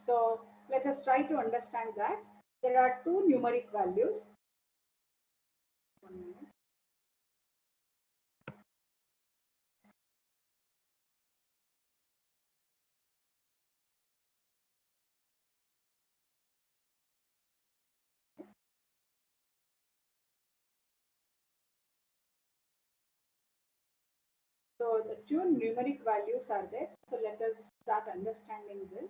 So let us try to understand that. There are two numeric values. 1 minute. So the two numeric values are there. So let us start understanding this.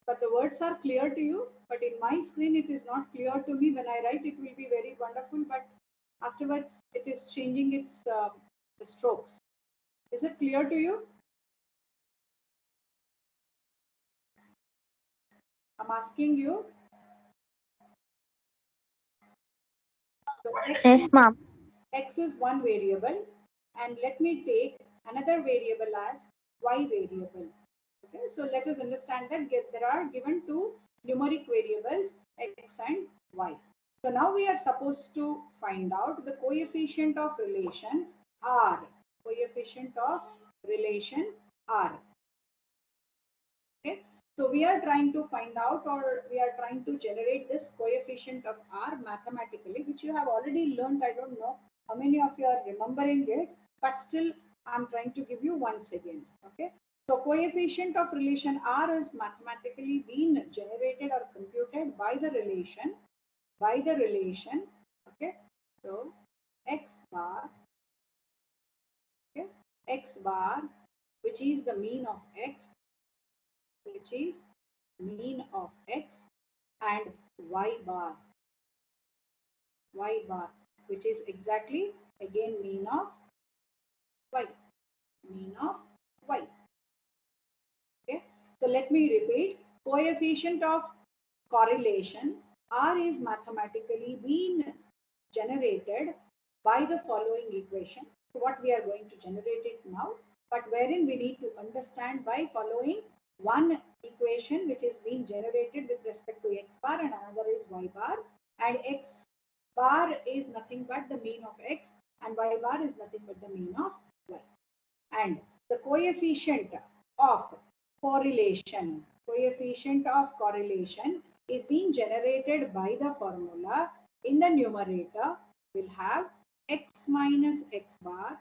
But the words are clear to you, but in my screen it is not clear to me. When I write, it will be very wonderful, but afterwards it is changing its strokes. Is it clear to you? I'm asking you. So Yes, ma'am. X is one variable, and let me take another variable as y variable. Okay, so let us understand that there are given two numeric variables x and y. So now we are supposed to find out the coefficient of relation r. Coefficient of relation r. Okay, so we are trying to find out, or we are trying to generate this coefficient of r mathematically, which you have already learned. I don't know how many of you are remembering it, but still I'm trying to give you once again. Okay, so coefficient of relation r is mathematically being generated or computed by the relation, okay, so x bar, okay, x bar, which is the mean of x, which is mean of x, and y bar, which is exactly again mean of y, mean of y. Okay, so let me repeat. Coefficient of correlation r is mathematically being generated by the following equation. So what we are going to generate it now, but wherein we need to understand by following one equation which is being generated with respect to x bar and another is y bar, and x bar is nothing but the mean of x and y bar is nothing but the mean of y. And the coefficient of correlation is being generated by the formula. In the numerator will have x minus x bar,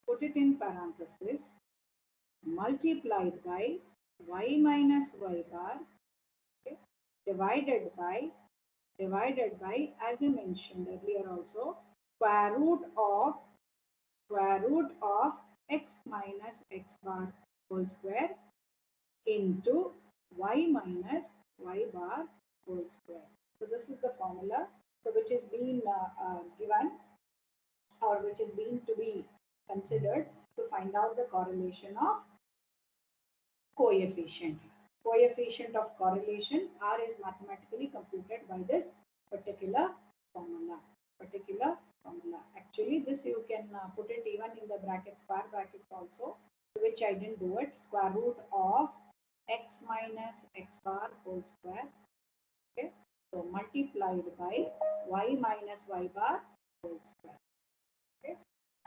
put it in parenthesis, multiplied by y minus y bar, okay, divided by, as I mentioned earlier also, square root of x minus x bar whole square into y minus y bar whole square. So this is the formula, so which is being given, or which is being to be considered to find out the correlation of coefficient. Coefficient of correlation R is mathematically computed by this particular formula. Actually, this you can put it even in the brackets, square brackets also, which I didn't do it. Square root of x minus x bar whole square. Okay, so multiplied by y minus y bar whole square. Okay,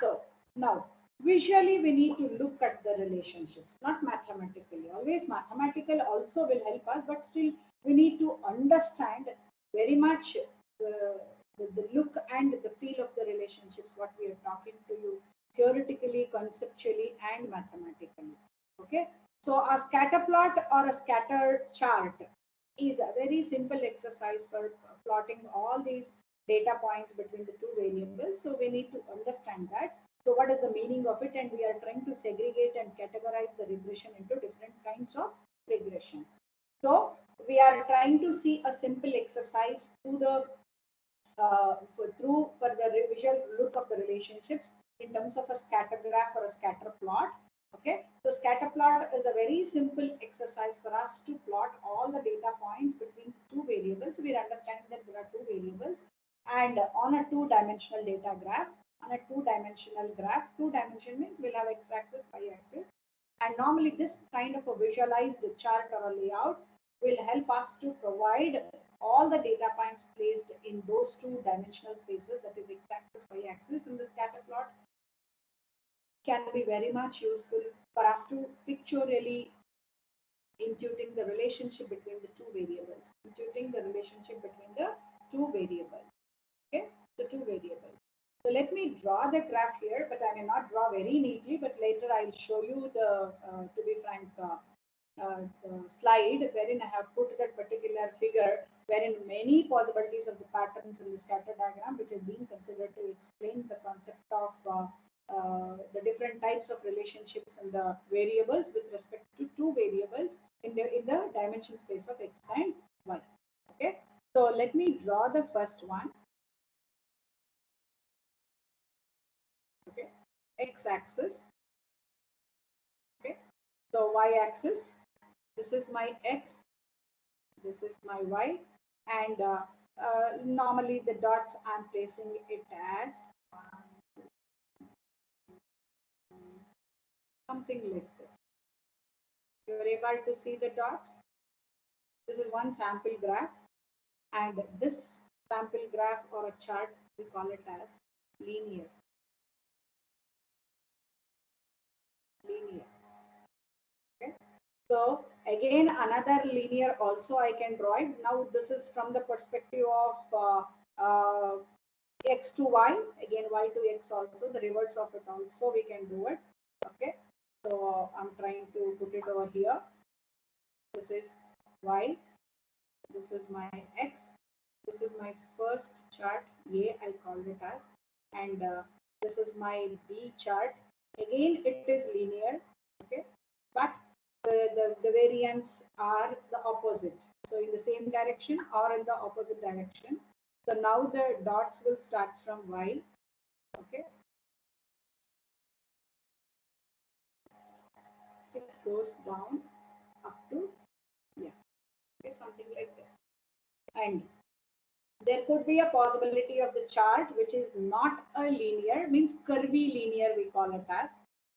so now visually we need to look at the relationships, not mathematically. Always mathematical also will help us, but still we need to understand very much the look and the feel of the relationships, what we are talking to you theoretically, conceptually, and mathematically. Okay, so a scatter plot or a scatter chart is a very simple exercise for plotting all these data points between the two variables. So we need to understand that. So what is the meaning of it? And we are trying to segregate and categorize the regression into different kinds of regression. So we are trying to see a simple exercise through the for the visual look of the relationships in terms of a scatter graph or a scatter plot. Okay, so scatter plot is a very simple exercise for us to plot all the data points between two variables. We are understanding that there are two variables, and on a two-dimensional data graph, on a two-dimensional graph, two-dimension means we'll have x-axis, y-axis, and normally this kind of a visualized chart or a layout will help us to provide all the data points placed in those two dimensional spaces, that is x-axis, y-axis in the scatter plot. can be very much useful for us to pictorially intuiting the relationship between the two variables, intuiting the relationship between the two variables. Okay, so two variables. So let me draw the graph here, but I may not draw very neatly, but later I'll show you the, to be frank, the slide wherein I have put that particular figure wherein many possibilities of the patterns in the scatter diagram which is being considered to explain the concept of the different types of relationships and the variables with respect to two variables in the dimension space of x and y. Okay, so let me draw the first one. Okay, x-axis. Okay, so y-axis, this is my x, this is my y, and normally the dots I'm placing it as something like this. You're able to see the dots. This is one sample graph, and this sample graph or a chart we call it as linear. Linear. Okay. So again, another linear also I can draw it. Now this is from the perspective of x to y, again y to x also, the reverse of it also we can do it. Okay, so I'm trying to put it over here. This is y, this is my x, this is my first chart A, I called it as, and this is my B chart. Again it is linear. Okay, but the variants are the opposite, so in the same direction or in the opposite direction. So now the dots will start from y. Okay, it goes down up to, yeah, okay, something like this. And there could be a possibility of the chart which is not a linear, means curvy linear we call it as.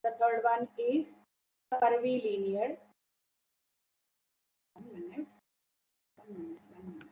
The third one is curvy linear. 1 minute, 1 minute, 1 minute.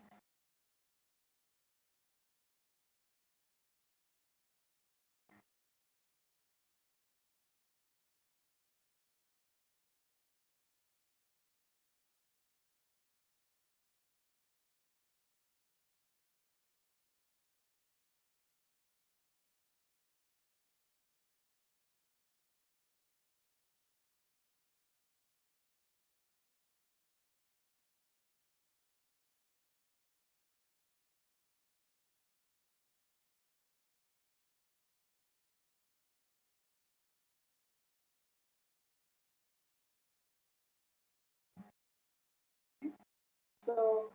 So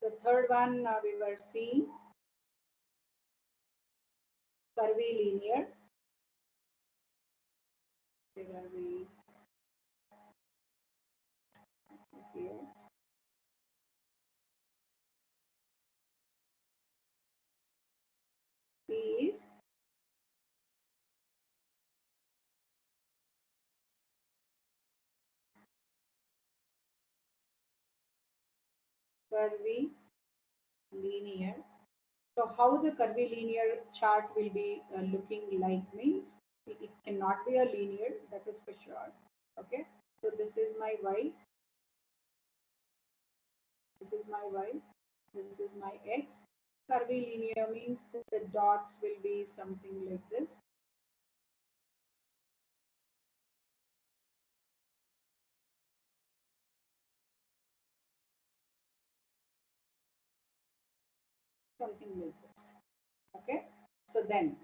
the third one we were seeing curvy linear. Where are we here? C is curvy linear. So how the curvy linear chart will be looking like means it cannot be a linear, that is for sure. Okay, so this is my y, this is my y, this is my x. Curvy linear means that the dots will be something like this. Something like this. Okay, so then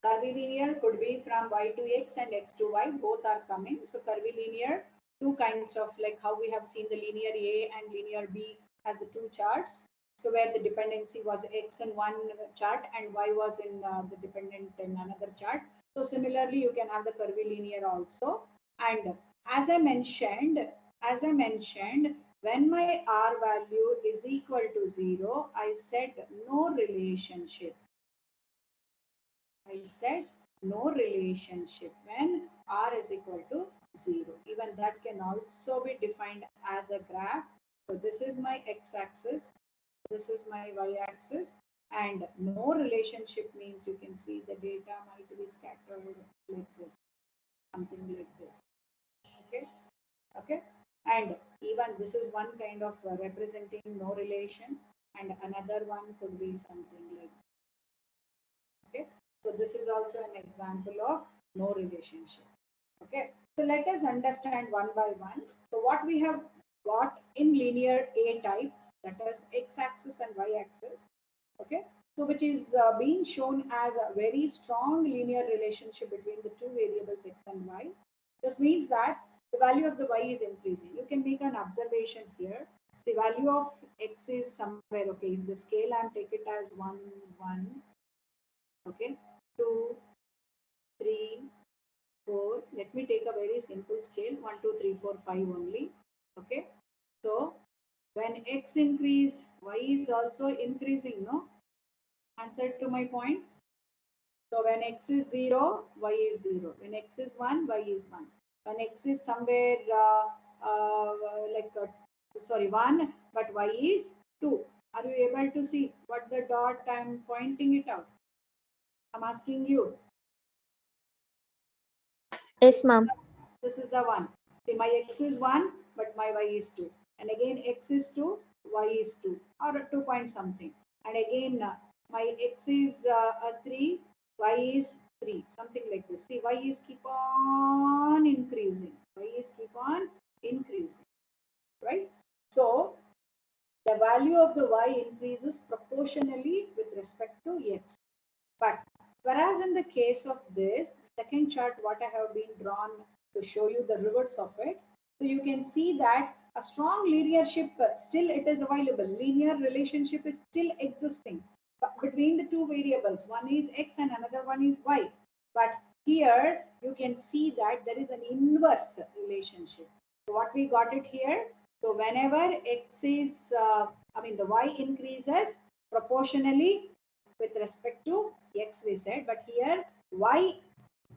curvilinear could be from y to x and x to y, both are coming. So curvilinear, two kinds of, like how we have seen the linear A and linear B as the two charts. So where the dependency was x in one chart and y was in the dependent in another chart. So similarly, you can have the curvilinear also. And as I mentioned, when my R value is equal to 0, I said no relationship. I said no relationship when R is equal to 0. Even that can also be defined as a graph. So this is my x-axis, this is my y-axis, and no relationship means you can see the data might be scattered like this. something like this. Okay, okay, and even this is one kind of representing no relation, and another one could be something like, okay, so this is also an example of no relationship. Okay, so let us understand one by one. So what we have got in linear A type, that is x-axis and y-axis. Okay, so which is being shown as a very strong linear relationship between the two variables x and y. This means that the value of the y is increasing. You can make an observation here. The value of x is somewhere, okay, if the scale I'm take it as 1, 1, okay, 2, 3, 4. Let me take a very simple scale, 1, 2, 3, 4, 5 only. Okay, so when x increase, y is also increasing, no? Answer to my point. So when x is 0, y is 0. When x is 1, y is 1. When x is somewhere like, sorry, 1, but y is 2. Are you able to see what the dot I am pointing it out? I'm asking you. Yes, ma'am. This is the one. See, my x is 1, but my y is 2. And again, x is 2, y is 2, or 2 point something. And again, my x is 3, y is 3, something like this. See, y is keep on increasing. Y is keep on increasing, right? So, the value of the y increases proportionally with respect to x. But whereas in the case of this second chart, what I have been drawn to show you the reverse of it, so you can see that a strong linearship still it is available. Linear relationship is still existing between the two variables. One is x and another one is y. But here you can see that there is an inverse relationship. So what we got it here. So whenever x is, I mean the y increases proportionally with respect to x we said, but here y,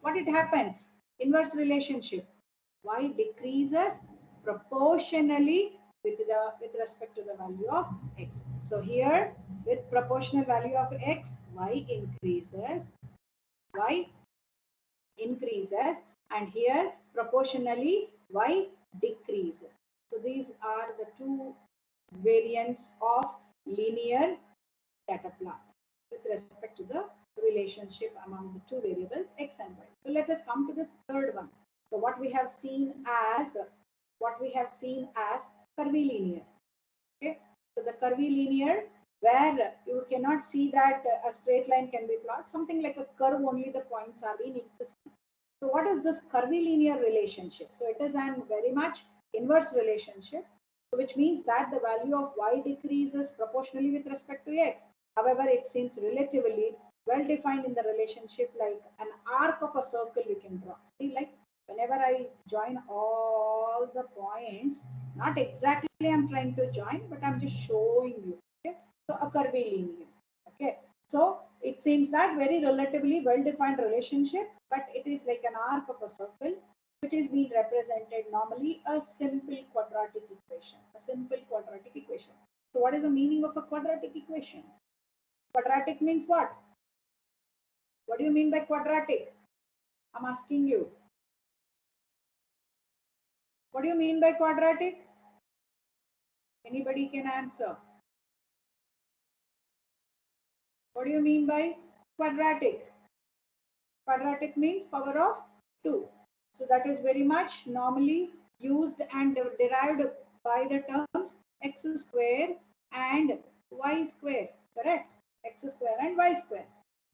what it happens? Inverse relationship. Y decreases proportionally with respect to the value of x. So here with proportional value of x, y increases, and here proportionally y decreases. So these are the two variants of linear data plot with respect to the relationship among the two variables x and y. So let us come to this third one. So what we have seen as curvilinear. Okay, so the curvilinear where you cannot see that a straight line can be plotted, something like a curve, only the points are being existing. So what is this curvilinear relationship? So it is an very much inverse relationship, which means that the value of y decreases proportionally with respect to x. However, it seems relatively well defined in the relationship, like an arc of a circle we can draw. See, like whenever I join all the points, not exactly I'm trying to join, but I'm just showing you. Okay, so a curvilinear. Okay, so it seems that very relatively well-defined relationship, but it is like an arc of a circle, which is being represented normally a simple quadratic equation. A simple quadratic equation. So what is the meaning of a quadratic equation? Quadratic means what? What do you mean by quadratic? I'm asking you. What do you mean by quadratic? Anybody can answer. What do you mean by quadratic? Quadratic means power of 2. So that is very much normally used and derived by the terms x square and y square. Correct? X square and y square.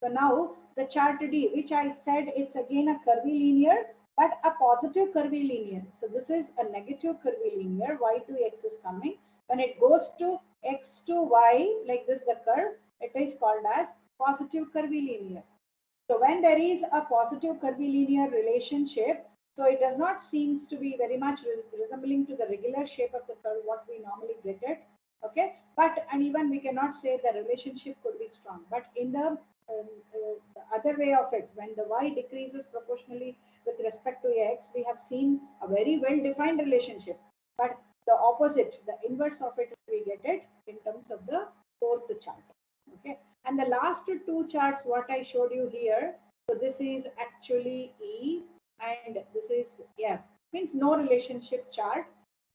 So now the chart D, which I said it's again a curvilinear, but a positive curvilinear. So this is a negative curvilinear. Y to x is coming. When it goes to x to y, like this the curve, it is called as positive curvilinear. So when there is a positive curvilinear relationship, so it does not seems to be very much resembling to the regular shape of the curve, what we normally get it. Okay, but and even we cannot say the relationship could be strong. But in the other way of it, when the y decreases proportionally with respect to x, we have seen a very well-defined relationship. But the opposite, the inverse of it, we get it in terms of the fourth chart. Okay, and the last two charts what I showed you here, so this is actually E and this is F, means no relationship chart.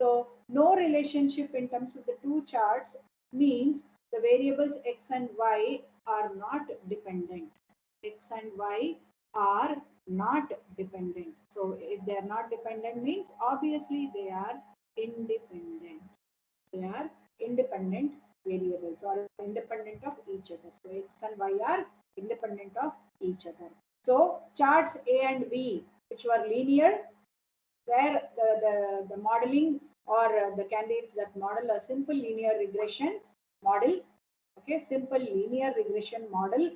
So no relationship in terms of the two charts means the variables X and Y are not dependent. X and Y are not dependent. So if they are not dependent means obviously they are independent. They are independent variables or independent of each other. So X and Y are independent of each other. So charts A and B, which were linear, where the modeling or the candidates that model a simple linear regression model, okay, simple linear regression model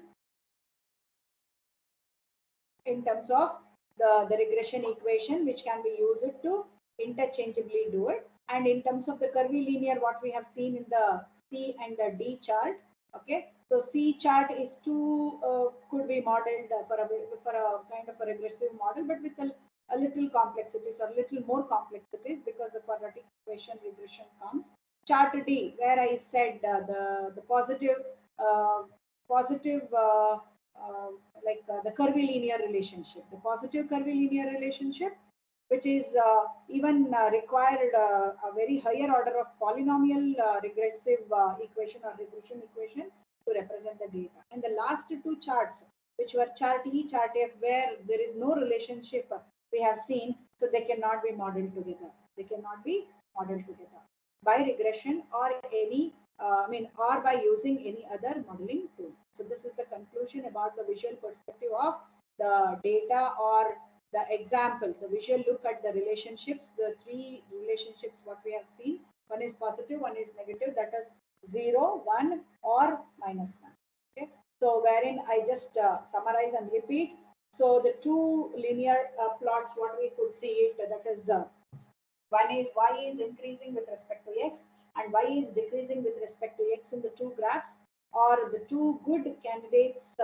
in terms of the regression equation, which can be used to interchangeably do it. And in terms of the curvilinear, what we have seen in the C and the D chart, okay. So C chart is could be modeled for a kind of a regressive model, but with a little complexities or little more complexities because the quadratic equation regression comes. Chart D, where I said the uh, positive uh, the curvilinear relationship, the positive curvilinear relationship, which is even required a very higher order of polynomial regressive equation or regression equation to represent the data. And the last two charts, which were chart E, chart F, where there is no relationship we have seen, so they cannot be modeled together. They cannot be modeled together by regression or or by using any other modeling tool. So this is the conclusion about the visual perspective of the data or the example, the visual look at the relationships, the three relationships what we have seen. One is positive, one is negative, that is 0, 1 or minus 1. Okay. So wherein I just summarize and repeat. So the two linear plots, what we could see it, that is one is y is increasing with respect to x and y is decreasing with respect to x in the two graphs, or the two good candidates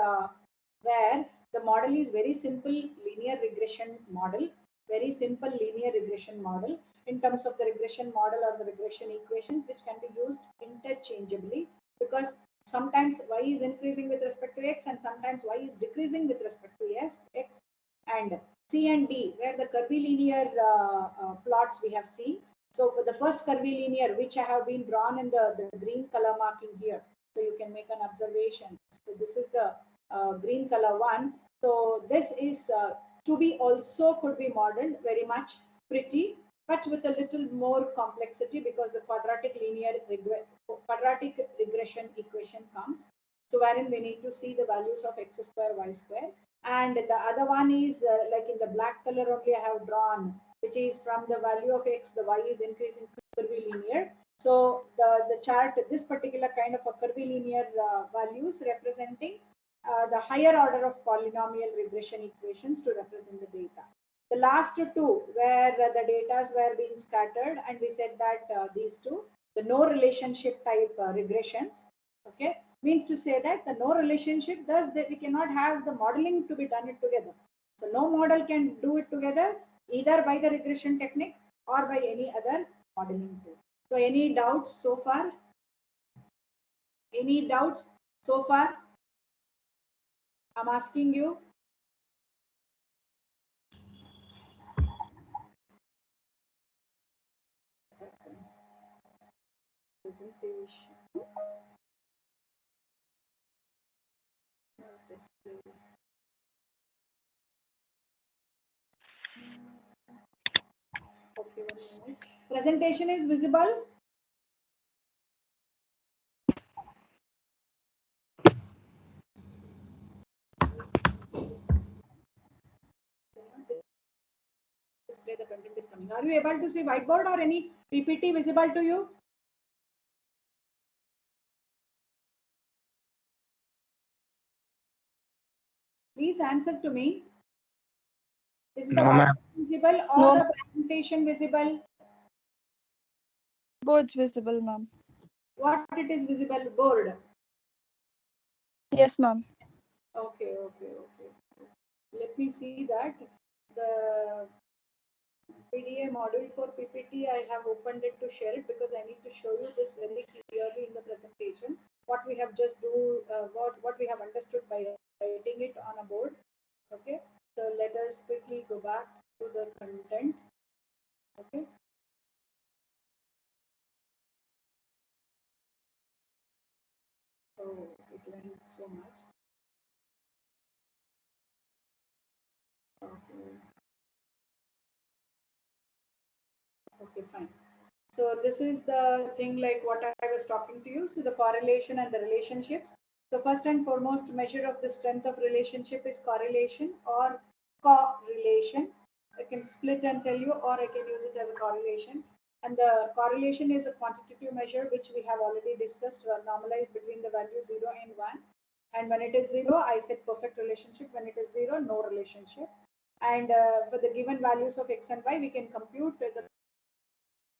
where the model is very simple linear regression model, very simple linear regression model in terms of the regression model or the regression equations, which can be used interchangeably because sometimes y is increasing with respect to x and sometimes y is decreasing with respect to x, and C and D, where the curvilinear plots we have seen. So for the first curvilinear, which I have been drawn in the green color marking here, so you can make an observation. So this is the green color one. So this is to be also could be modeled very much pretty, but with a little more complexity because the quadratic regression equation comes. So wherein we need to see the values of x square, y square, and the other one is like in the black color only I have drawn, which is from the value of x, the y is increasing curvilinear. So the chart, this particular kind of a curvilinear values representing the higher order of polynomial regression equations to represent the data. The last two, where the data were being scattered, and we said that these two, the no relationship type regressions, okay, means to say that the no relationship, thus that we cannot have the modeling to be done it together. So no model can do it together either by the regression technique or by any other modeling tool. So any doubts so far? Any doubts so far? I'm asking you. Presentation. Okay, 1 minute. Presentation is visible. Display the content is coming. Are you able to see whiteboard or any PPT visible to you? Please answer to me. Is the No, visible or No. the presentation visible? Both visible, ma'am. What it is visible? Board. Yes, ma'am. Okay, okay, okay. Let me see that. The BDA module for PPT, I have opened it to share it because I need to show you this very clearly in the presentation. What we have just what we have understood by writing it on a board. Okay. So let us quickly go back to the content. Okay. Oh, it went so much. Okay. Okay, fine. So this is the thing like what I was talking to you. So the correlation and the relationships. So first and foremost measure of the strength of relationship is correlation or correlation. I can split and tell you, or I can use it as a correlation. And the correlation is a quantitative measure which we have already discussed, normalized between the value 0 and 1. And when it is 0, I said perfect relationship. When it is 0, no relationship. And for the given values of x and y, we can compute the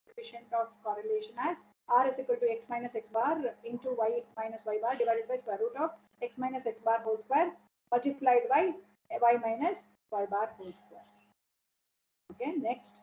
coefficient of correlation as r is equal to x minus x bar into y minus y bar divided by square root of x minus x bar whole square multiplied by y minus y bar whole square. Okay, next.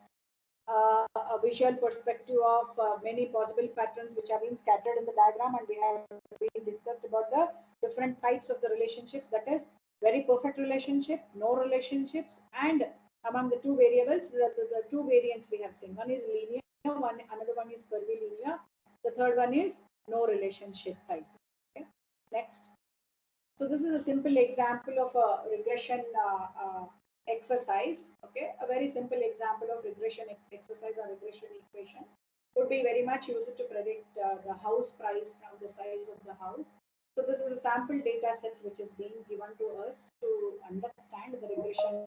A visual perspective of many possible patterns which have been scattered in the diagram, and we have been discussed about the different types of the relationships, that is very perfect relationship, no relationships, and among the two variables, the two variants we have seen. One is linear, another one is curvilinear, the third one is no relationship type. Okay. Next. So this is a simple example of a regression exercise. Okay, a very simple example of regression exercise or regression equation would be very much used to predict the house price from the size of the house. So this is a sample data set which is being given to us to understand the regression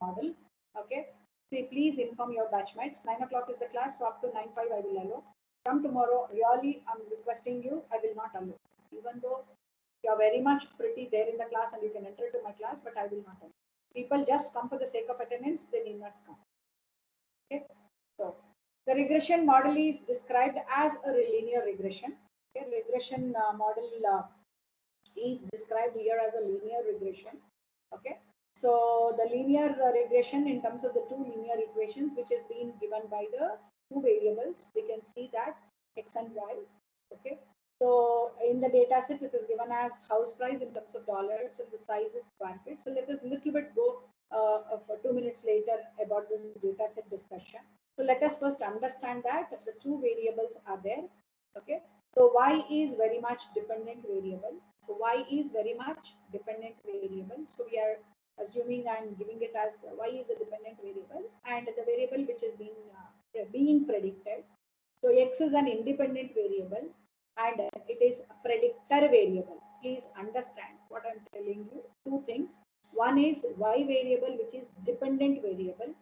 model. Okay. See, please inform your batchmates. 9 o'clock is the class, so up to 9:05 I will allow. From tomorrow, really, I'm requesting you, I will not allow. Even though you're very much pretty there in the class and you can enter to my class, but I will not allow. People just come for the sake of attendance, they need not come. Okay. So the regression model is described as a linear regression. Okay. Regression model is described here as a linear regression. Okay. So the linear regression in terms of the two linear equations which is being given by the two variables, we can see that x and y. Okay. So in the data set, it is given as house price in terms of dollars and the size is square feet. So let us little bit go for 2 minutes later about this data set discussion. So let us first understand that the two variables are there. Okay. So y is very much dependent variable. So y is very much dependent variable. So we are assuming I'm giving it as y is a dependent variable and the variable which is being predicted. So x is an independent variable and it is a predictor variable. Please understand what I'm telling you. Two things. One is y variable which is dependent variable.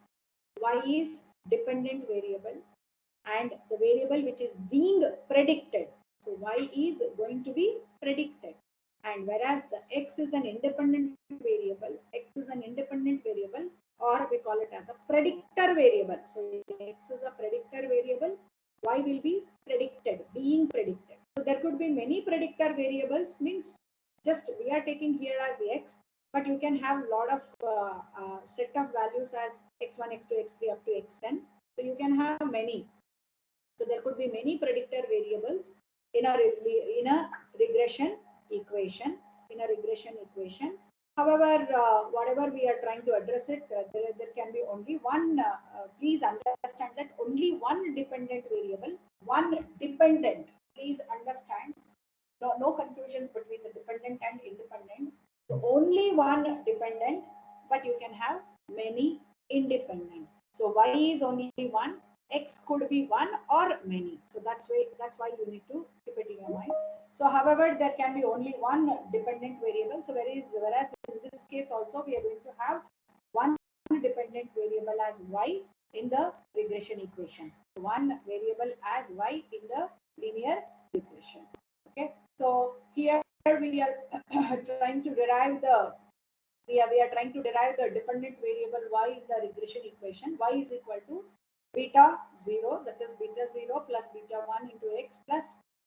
Y is dependent variable and the variable which is being predicted. So y is going to be predicted. And whereas the x is an independent variable, or we call it as a predictor variable. So x is a predictor variable, y will be predicted, being predicted. So there could be many predictor variables, means just we are taking here as x, but you can have a lot of set of values as x1, x2, x3 up to xn. So you can have many. So there could be many predictor variables in a regression equation. However, whatever we are trying to address it, there can be only one. Please understand that only one dependent variable, one dependent. Please understand. No confusions between the dependent and independent. So only one dependent, but you can have many independent. So y is only one, x could be one or many. So that's why you need to keep it in your mind. So however, there can be only one dependent variable. So whereas in this case also we are going to have one dependent variable as y in the regression equation. One variable as y in the linear regression. Okay. So here we are trying to derive the dependent variable y in the regression equation. Y is equal to beta 0, that is beta 0 plus beta 1 into x plus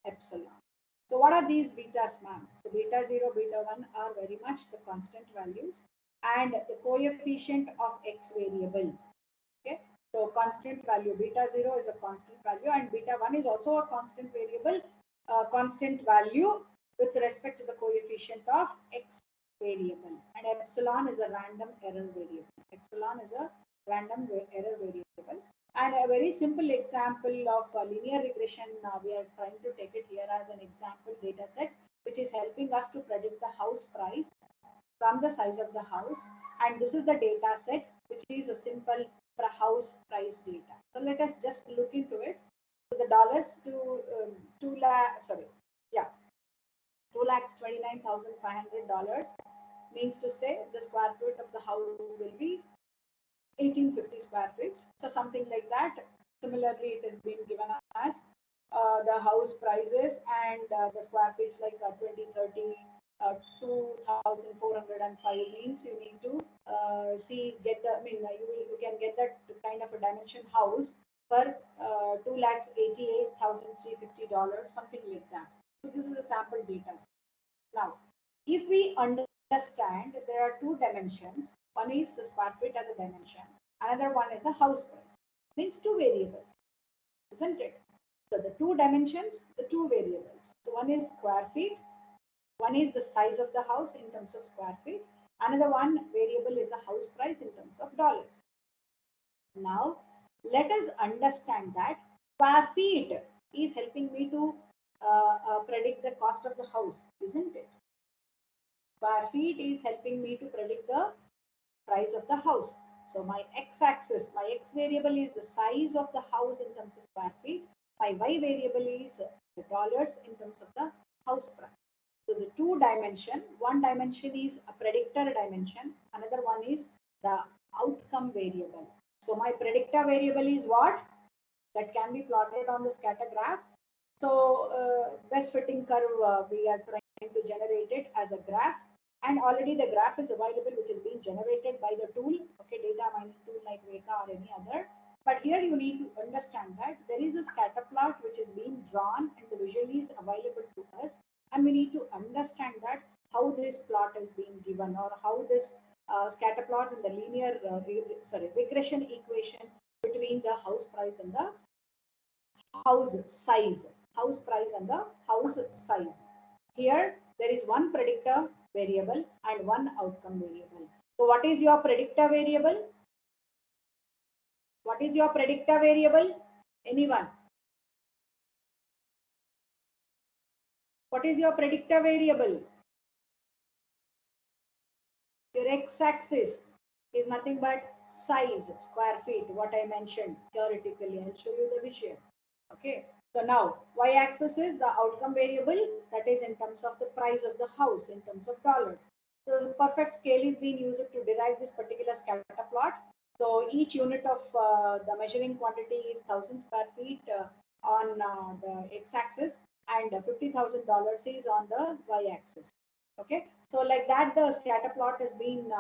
epsilon. So what are these betas, ma'am? So beta 0, beta 1 are very much the constant values and the coefficient of x variable. Okay. So constant value, beta 0 is a constant value and beta 1 is also a constant variable, constant value with respect to the coefficient of x variable, and epsilon is a random error variable. Epsilon is a random error variable. And a very simple example of linear regression, we are trying to take it here as an example data set, which is helping us to predict the house price from the size of the house. And this is the data set, which is a simple house price data. So let us just look into it. So the dollars to 2 lakh, sorry, yeah, $2,29,500 means to say the square foot of the house will be 1850 square feet. So something like that. Similarly, it has been given as the house prices and the square feet like 2030, 2405 means you need to get the, I mean, you can get that kind of a dimension house for $2,88,350, something like that. So this is a sample data. Now, if we understand there are two dimensions, one is the square feet as a dimension, another one is a house price, means two variables, isn't it? So the two dimensions, the two variables. So one is square feet, one is the size of the house in terms of square feet, another one variable is a house price in terms of dollars. Now, let us understand that square feet is helping me to predict the cost of the house, isn't it? Square feet is helping me to predict the price of the house. So my x-axis, my x variable is the size of the house in terms of square feet. My y variable is the dollars in terms of the house price. So the two dimension, one dimension is a predictor dimension, another one is the outcome variable. So my predictor variable is what? That can be plotted on the scatter graph. So best fitting curve, we are trying to generate it as a graph, and already the graph is available, which is being generated by the tool, okay, data mining tool like Veka or any other. But here you need to understand that there is a scatter plot which is being drawn and the visual is available to us, and we need to understand that how this plot is being given, or how this scatter plot and the linear regression equation between the house price and the house size, house price and the house size. Here there is one predictor variable and one outcome variable. So what is your predictor variable? What is your predictor variable? Anyone? What is your predictor variable? Your x-axis is nothing but size, square feet, what I mentioned theoretically. I'll show you the visual. Okay. So now y-axis is the outcome variable, that is in terms of the price of the house in terms of dollars. So the perfect scale is being used to derive this particular scatter plot. So each unit of the measuring quantity is 1,000 square feet on the x-axis, and $50,000 is on the y-axis. Okay, so like that the scatter plot has been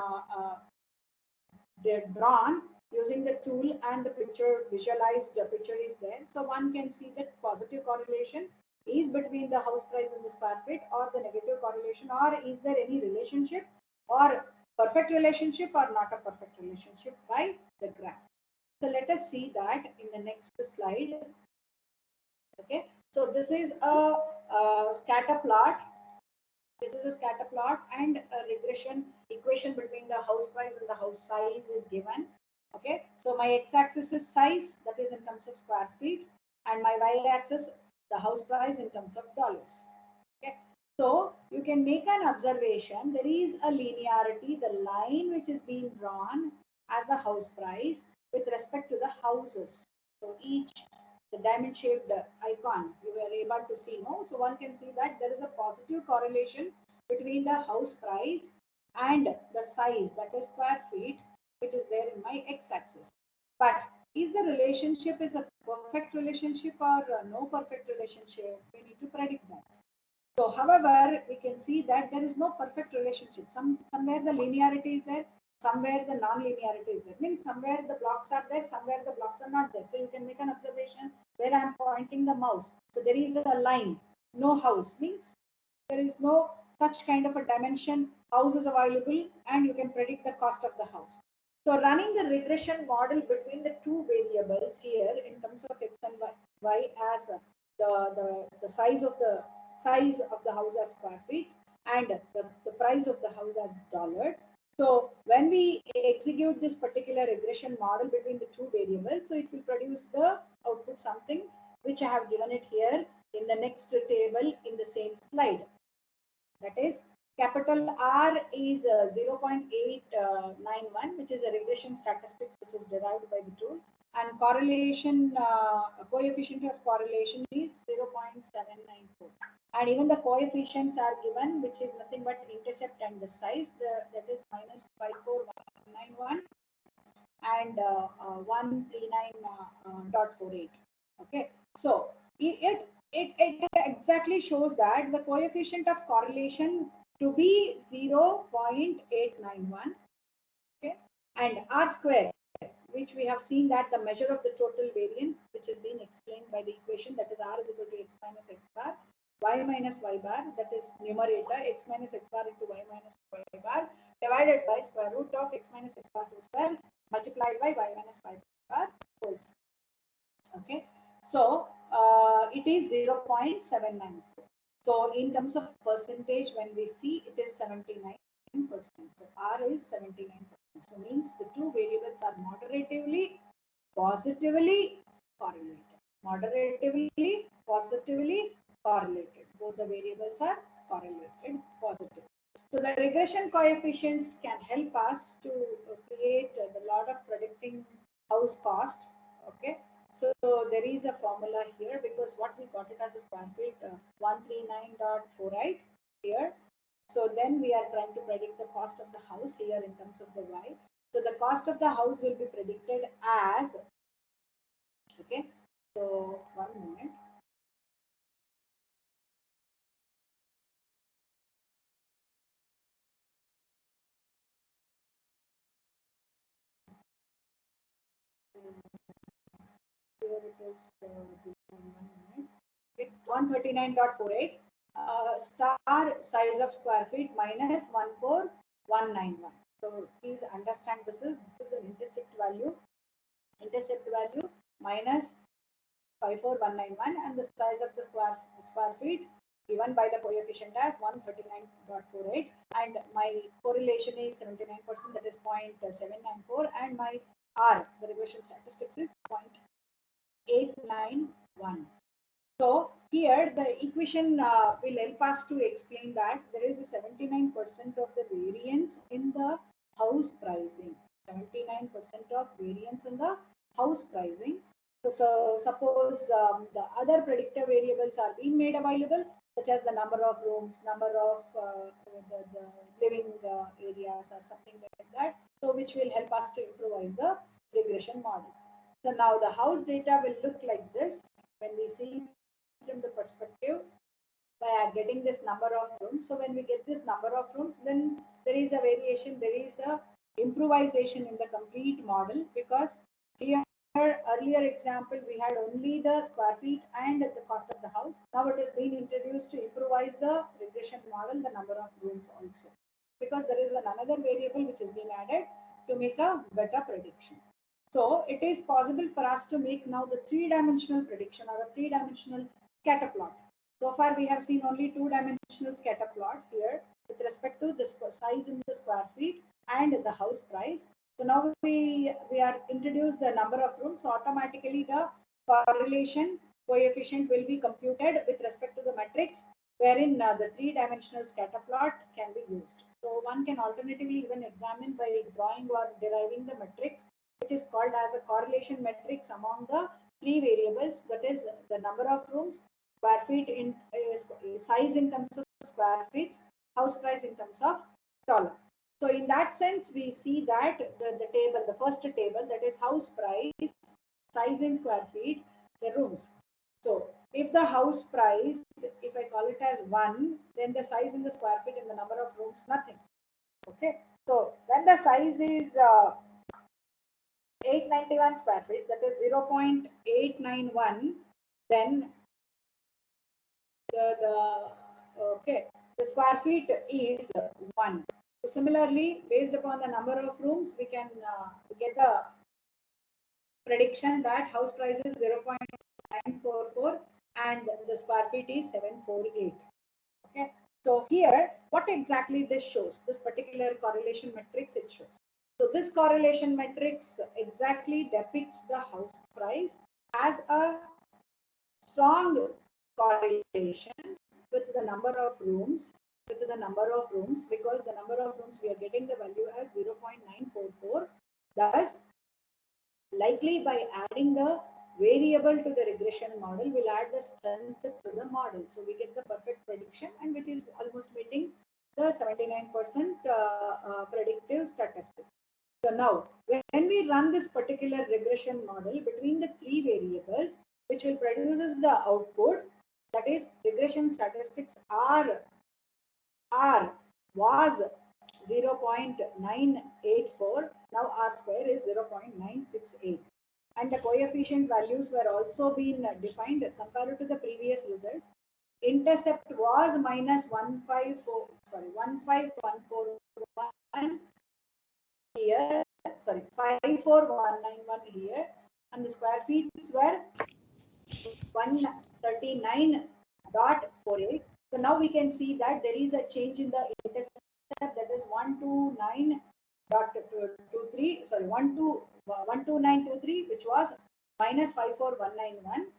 drawn using the tool, and the picture visualized, the picture is there. So one can see that positive correlation is between the house price and the square feet, or the negative correlation, or is there any relationship, or perfect relationship or not a perfect relationship by the graph. So let us see that in the next slide. Okay, so this is a scatter plot. This is a scatter plot, and a regression equation between the house price and the house size is given. Okay, so my x-axis is size, that is in terms of square feet, and my y-axis the house price in terms of dollars. Okay, so you can make an observation. There is a linearity, the line which is being drawn as the house price with respect to the houses. So each the diamond shaped icon you were able to see, no? So one can see that there is a positive correlation between the house price and the size, that is square feet, which is there in my x-axis. But is the relationship is a perfect relationship or no perfect relationship? We need to predict that. So however, we can see that there is no perfect relationship. Somewhere the linearity is there, somewhere the non-linearity is there. Means somewhere the blocks are there, somewhere the blocks are not there. So you can make an observation where I am pointing the mouse. So there is a line, no house, means there is no such kind of a dimension house is available, and you can predict the cost of the house. So running the regression model between the two variables here in terms of x and y as the size of the house as square feet, and the price of the house as dollars. So when we execute this particular regression model between the two variables, so it will produce the output something which I have given it here in the next table in the same slide. That is, capital R is 0.891, which is a regression statistics which is derived by the tool, and correlation coefficient of correlation is 0.794. And even the coefficients are given, which is nothing but intercept and the size, that is minus 54191 and 139.48. Okay, so it exactly shows that the coefficient of correlation to be 0.891. Okay, and R square, which we have seen that the measure of the total variance, which has been explained by the equation, that is R is equal to x minus x bar, y minus y bar, that is numerator, x minus x bar into y minus y bar, divided by square root of x minus x bar whole square multiplied by y minus y bar whole square. Okay, so it is 0.794. So in terms of percentage, when we see, it is 79%. So R is 79%. So means the two variables are moderatively positively correlated. Moderatively positively correlated. Both the variables are correlated positive. So the regression coefficients can help us to create the lot of predicting house cost. Okay, so there is a formula here, because what we got it as a square feet 139.48 here. So then we are trying to predict the cost of the house here in terms of the y. So the cost of the house will be predicted as, okay, so 1 minute. Here it is 1 minute. Okay, 139.48 star size of square feet minus 14191. So please understand, this is an intercept value minus 54191, and the size of the square feet given by the coefficient as 139.48, and my correlation is 79%, that is 0.794, and my R, the regression statistics, is 0.891. So here the equation will help us to explain that there is a 79% of the variance in the house pricing. 79% of variance in the house pricing. So suppose the other predictive variables are being made available, such as the number of rooms, number of the living areas, or something like that. So which will help us to improvise the regression model. So now the house data will look like this when we see from the perspective by getting this number of rooms. So when we get this number of rooms, then there is a variation, there is a improvisation in the complete model, because here earlier example we had only the square feet and the cost of the house. Now it is being introduced to improvise the regression model, the number of rooms also, because there is another variable which is being added to make a better prediction. So it is possible for us to make now the three-dimensional prediction or a three-dimensional scatter plot. So far we have seen only two-dimensional scatter plot here with respect to the size in the square feet and the house price. So now we are introduced the number of rooms, so automatically the correlation coefficient will be computed with respect to the matrix, wherein the three-dimensional scatter plot can be used. So one can alternatively even examine by drawing or deriving the matrix, which is called as a correlation matrix among the three variables, that is the number of rooms, square feet in size in terms of square feet, house price in terms of dollar. So in that sense, we see that the table, the first table, that is house price, size in square feet, the rooms. So if the house price, if I call it as 1, then the size in the square feet and the number of rooms, nothing. Okay. So when the size is 891 square feet, that is 0.891, then the square feet is 1. So similarly, based upon the number of rooms, we can get the prediction that house price is 0.944 and the square feet is 748. Okay, So here, what exactly this shows, this particular correlation matrix it shows. So this correlation matrix exactly depicts the house price as a strong correlation with the number of rooms, because the number of rooms we are getting the value as 0.944. Thus, likely by adding the variable to the regression model, we'll add the strength to the model. So we get the perfect prediction, and which is almost meeting the 79% predictive statistic. So now, when we run this particular regression model between the three variables, which will produces the output, that is regression statistics R was 0.984. Now R square is 0.968. And the coefficient values were also been defined compared to the previous results. Intercept was minus 15141 here, sorry, 54191 here, and the square feet were 139.48. So now we can see that there is a change in the intercept, that is 129.23, sorry, 12923, which was minus 54191,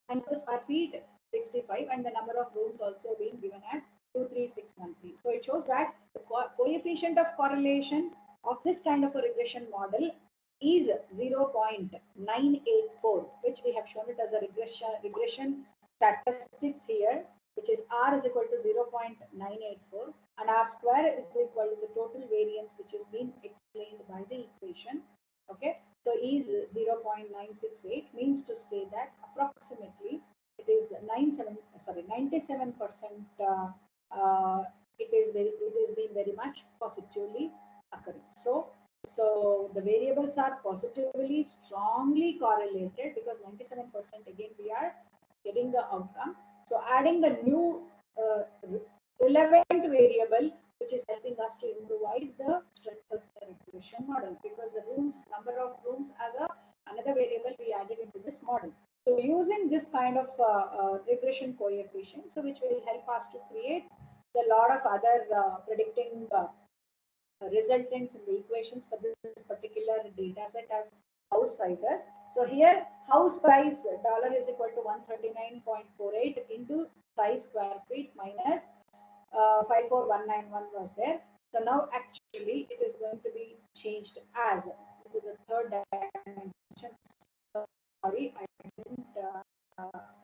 and the square feet 65, and the number of rooms also being given as 23613. So it shows that the coefficient of correlation of this kind of a regression model is 0.984, which we have shown it as a regression statistics here, which is R is equal to 0.984, and R square is equal to the total variance, which has been explained by the equation. Okay, so is 0.968, means to say that approximately it is 97%. It is been very much positively occurring. So the variables are positively strongly correlated, because 97% again we are getting the outcome. So adding the new relevant variable, which is helping us to improvise the strength of the regression model, because the number of rooms as another variable we added into this model. So using this kind of regression coefficient, so which will help us to create a lot of other predicting resultants in the equations for this particular data set as house sizes. So here house price dollar is equal to 139.48 into size square feet minus 54191 was there. So now actually it is going to be changed as to the third dimension. Sorry, I didn't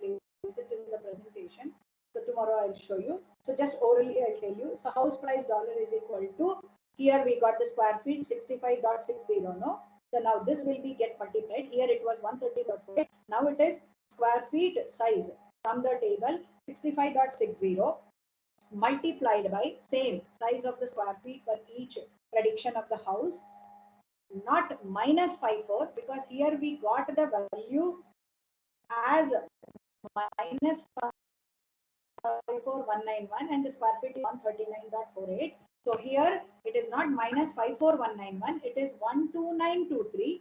place it in the presentation. So tomorrow I'll show you. So just orally I'll tell you. So house price dollar is equal to, here we got the square feet 65.60, no? So now this will be get multiplied. Here it was 130.48. Now it is square feet size from the table 65.60 multiplied by same size of the square feet for each prediction of the house, not minus 54, because here we got the value as minus 54191 and the square feet is 139.48. So here it is not minus 54191, it is 12923.